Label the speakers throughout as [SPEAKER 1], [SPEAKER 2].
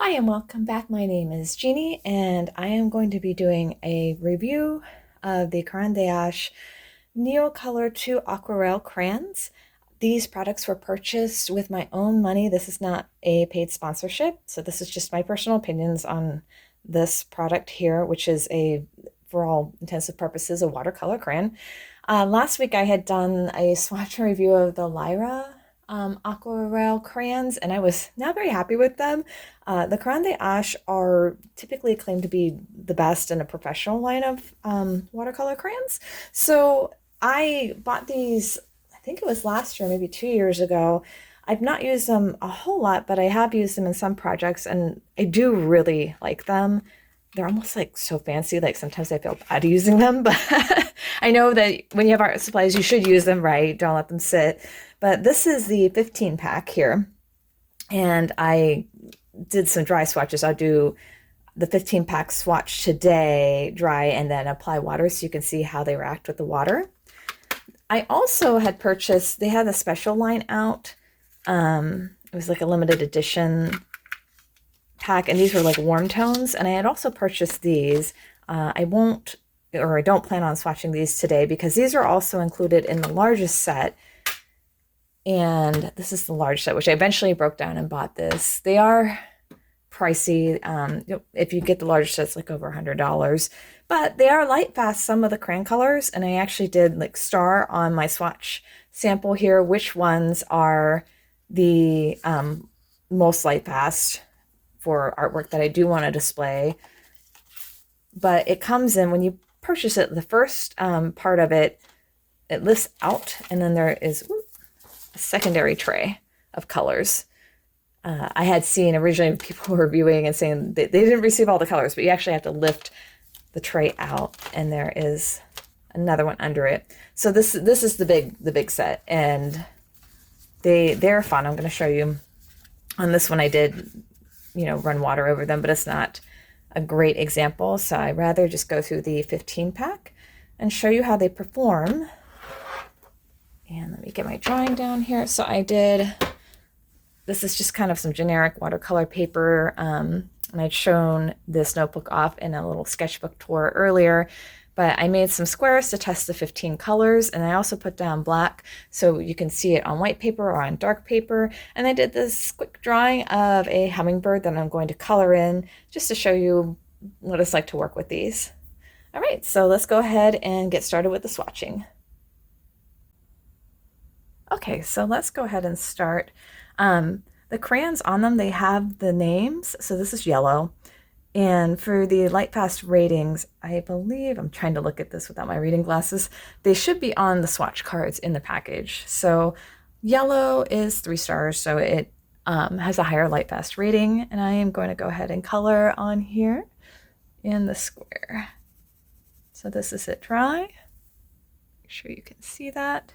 [SPEAKER 1] Hi and welcome back. My name is Jeannie and I am going to be doing a review of the Caran Neocolor 2 Aquarelle Crayons. These products were purchased with my own money. This is not a paid sponsorship, so this is just my personal opinions on this product here, which is for all intensive purposes, a watercolor crayon. Last week I had done a swatch review of the Lyra Aquarelle crayons, and I was not very happy with them. The Caran are typically claimed to be the best in a professional line of watercolor crayons. So I bought these, I think it was last year, maybe 2 years ago. I've not used them a whole lot, but I have used them in some projects, and I do really like them. They're almost like so fancy, like sometimes I feel bad using them, but I know that when you have art supplies, you should use them right. Don't let them sit. But this is the 15 pack here, and I did some dry swatches. I'll do the 15 pack swatch today, dry, and then apply water so you can see how they react with the water. I also had purchased, they had a special line out. It was like a limited edition pack, and these were like warm tones, and I had also purchased these. I don't plan on swatching these today because these are also included in the largest set, and this is the large set, which I eventually broke down and bought this. They are pricey. If you get the large set, it's like over $100, but they are light fast, some of the crayon colors, and I actually did like star on my swatch sample here which ones are the most light fast for artwork that I do want to display. But it comes in, when you purchase it, the first part of it, it lists out, and then there is a secondary tray of colors. I had seen originally people reviewing and saying they didn't receive all the colors, but you actually have to lift the tray out, and there is another one under it. So this is the big set, and they're fun. I'm going to show you. On this one I did, run water over them, but it's not a great example, so I'd rather just go through the 15 pack and show you how they perform. And let me get my drawing down here. So this is just kind of some generic watercolor paper, and I'd shown this notebook off in a little sketchbook tour earlier, but I made some squares to test the 15 colors, and I also put down black so you can see it on white paper or on dark paper. And I did this quick drawing of a hummingbird that I'm going to color in just to show you what it's like to work with these. All right, so let's go ahead and get started with the swatching. Okay, so let's go ahead and start. The crayons on them, they have the names. So this is yellow. And for the light fast ratings, I believe, I'm trying to look at this without my reading glasses, they should be on the swatch cards in the package. So yellow is 3 stars, so it has a higher light fast rating. And I am going to go ahead and color on here in the square. So this is it dry. Make sure you can see that.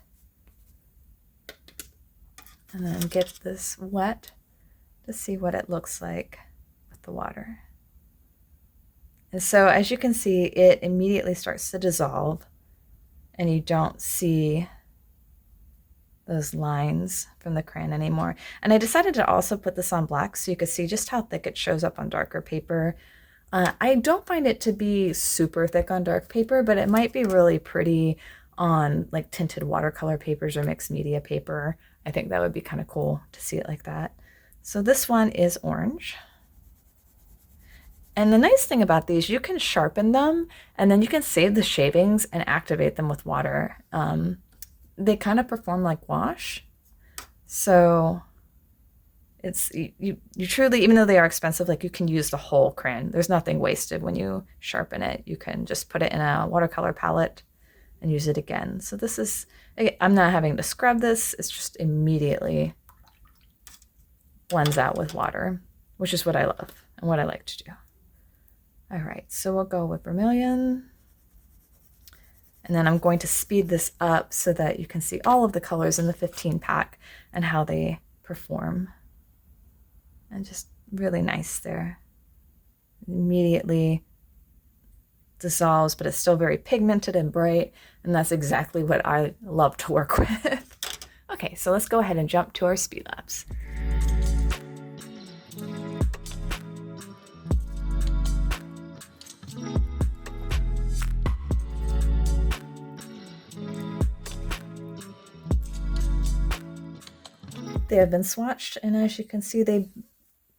[SPEAKER 1] And then get this wet to see what it looks like with the water. And so as you can see, it immediately starts to dissolve, and you don't see those lines from the crayon anymore. And I decided to also put this on black so you could see just how thick it shows up on darker paper. I don't find it to be super thick on dark paper, but it might be really pretty on like tinted watercolor papers or mixed media paper. I think that would be kind of cool to see it like that. So this one is orange. And the nice thing about these, you can sharpen them, and then you can save the shavings and activate them with water. They kind of perform like wash. So it's you truly, even though they are expensive, like you can use the whole crayon. There's nothing wasted when you sharpen it. You can just put it in a watercolor palette and use it again. So this is, I'm not having to scrub this. It's just immediately blends out with water, which is what I love and what I like to do. All right, so we'll go with vermilion. And then I'm going to speed this up so that you can see all of the colors in the 15 pack and how they perform. And just really nice there. Immediately dissolves, but it's still very pigmented and bright, and that's exactly what I love to work with. Okay, so let's go ahead and jump to our speed labs. They have been swatched, and as you can see, they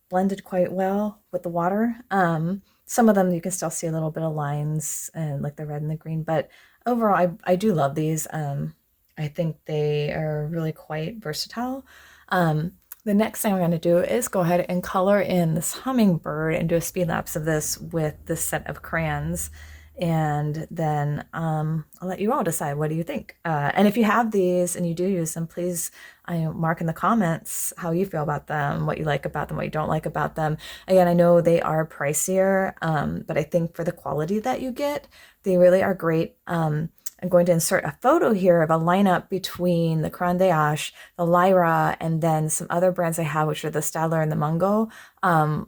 [SPEAKER 1] blended quite well with the water. Some of them you can still see a little bit of lines and like the red and the green, but overall I do love these. I think they are really quite versatile. The next thing I'm going to do is go ahead and color in this hummingbird and do a speed lapse of this with this set of crayons. And then I'll let you all decide, what do you think? And if you have these and you do use them, please mark in the comments how you feel about them, what you like about them, what you don't like about them. Again, I know they are pricier, but I think for the quality that you get, they really are great. I'm going to insert a photo here of a lineup between the Caran d'Ache, the Lyra, and then some other brands I have, which are the Staedtler and the Mungo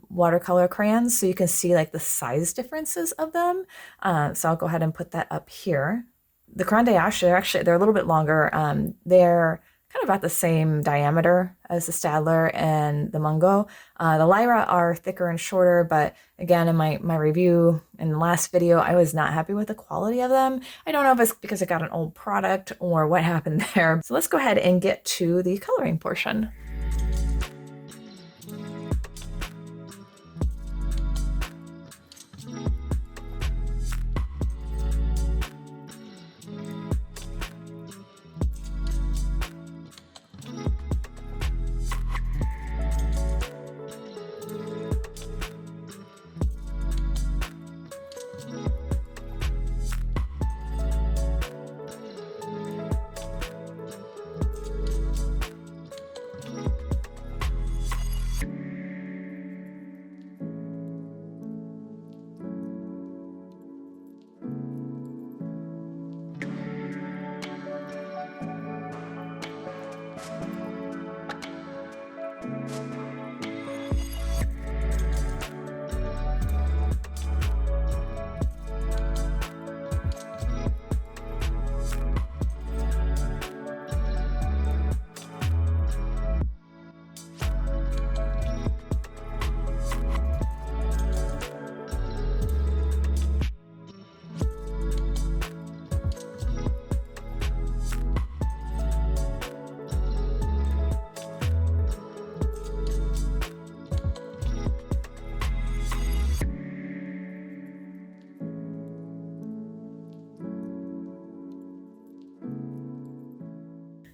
[SPEAKER 1] watercolor crayons. So you can see like the size differences of them. So I'll go ahead and put that up here. The Caran d'Ache, they're a little bit longer. They're kind of about the same diameter as the Staedtler and the Mungo. The Lyra are thicker and shorter, but again, in my review in the last video, I was not happy with the quality of them. I don't know if it's because I got an old product or what happened there. So let's go ahead and get to the coloring portion.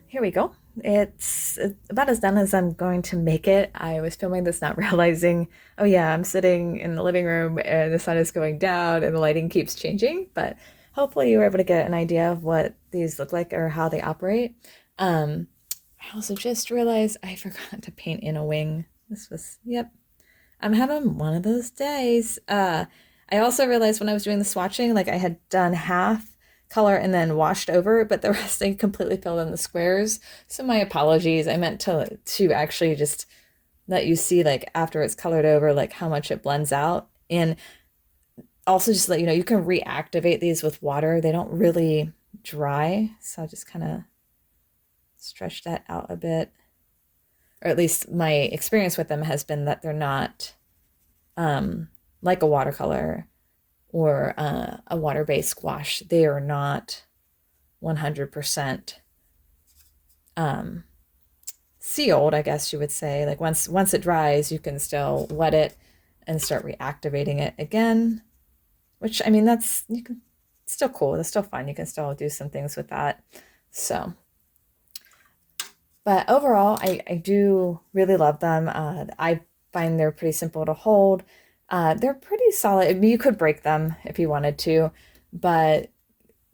[SPEAKER 1] Here we go. It's about as done as I'm going to make it. I was filming this not realizing, oh yeah, I'm sitting in the living room and the sun is going down and the lighting keeps changing, but hopefully you were able to get an idea of what these look like or how they operate. I also just realized I forgot to paint in a wing. Yep. I'm having one of those days. I also realized when I was doing the swatching, like I had done half color and then washed over, but the rest I completely filled in the squares. So my apologies. I meant to actually just let you see, like, after it's colored over, like how much it blends out. And also just let you know, you can reactivate these with water. They don't really dry. So I'll just kind of stretch that out a bit. Or at least my experience with them has been that they're not like a watercolor or a water-based gouache. They are not 100% sealed, I guess you would say. Like once it dries, you can still wet it and start reactivating it again, which, I mean, it's still cool. It's still fun. You can still do some things with that. So, but overall, I do really love them. I find they're pretty simple to hold. They're pretty solid. I mean, you could break them if you wanted to, but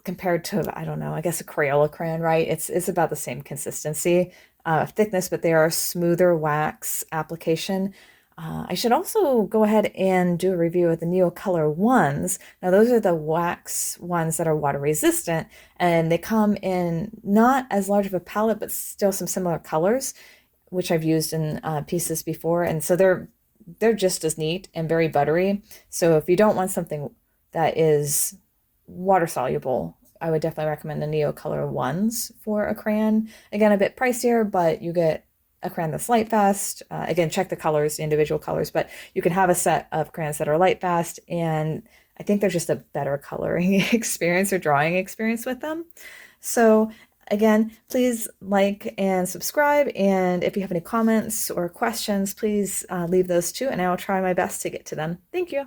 [SPEAKER 1] compared to, I don't know, I guess a Aquarelle crayon, right? It's about the same consistency, thickness, but they are a smoother wax application. I should also go ahead and do a review of the Neocolor ones. Now, those are the wax ones that are water resistant, and they come in not as large of a palette, but still some similar colors, which I've used in pieces before. And so they're just as neat and very buttery. So if you don't want something that is water soluble, I would definitely recommend the Neocolor ones for a crayon. Again, a bit pricier, but you get a crayon that's light fast. Again, check the colors, the individual colors, but you can have a set of crayons that are light fast, and I think there's just a better coloring experience or drawing experience with them. So Again, please like and subscribe, and if you have any comments or questions, please leave those too, and I will try my best to get to them. Thank you.